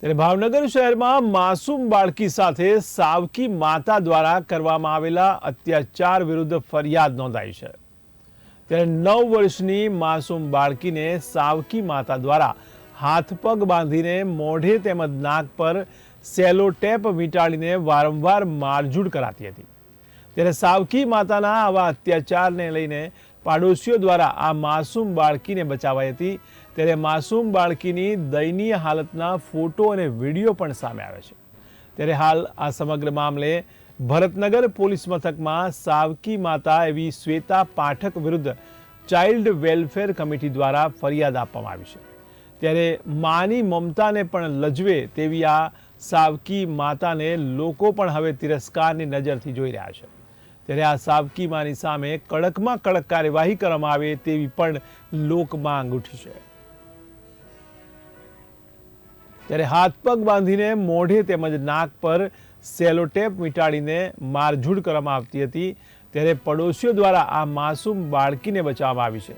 ત્યારે ભાવનગર શહેરમાં માસૂમ બાળકી સાથે સાવકી માતા દ્વારા કરવામાં આવેલા અત્યાચાર વિરુદ્ધ ફરિયાદ નોંધાઈ છે। ત્યારે 9 વર્ષની માસૂમ બાળકીને સાવકી માતા દ્વારા હાથ પગ બાંધીને મોઢે તેમજ નાક પર સેલો ટેપ વીંટાળીને વારંવાર મારઝૂડ કરાતી હતી। ત્યારે સાવકી માતાના આવા અત્યાચારને લઈને પાડોશીઓ દ્વારા આ માસૂમ બાળકીને બચાવાઈ હતી। ત્યારે માસૂમ બાળકીની દયનીય હાલતના ફોટો અને વિડીયો પણ સામે આવે છે। ત્યારે હાલ આ સમગ્ર મામલે ભરતનગર પોલીસ મથકમાં સાવકી માતા એવી શ્વેતા પાઠક વિરુદ્ધ ચાઇલ્ડ વેલફેર કમિટી દ્વારા ફરિયાદ આપવામાં આવી છે। ત્યારે માની મમતાને પણ લજવે તેવી આ સાવકી માતાને લોકો પણ હવે તિરસ્કારની નજરથી જોઈ રહ્યા છે। ત્યારે આ સાવકી માની સામે કડકમાં કડક કાર્યવાહી કરવામાં આવે તેવી પણ લોક માંગ ઉઠી છે। ત્યારે હાથ પગ બાંધીને મોઢે તેમજ નાક પર સેલોટેપ વીંટાળીને મારઝૂડ કરવામાં આવતી હતી। ત્યારે પડોશીઓ દ્વારા આ માસૂમ બાળકીને બચાવવામાં આવી છે।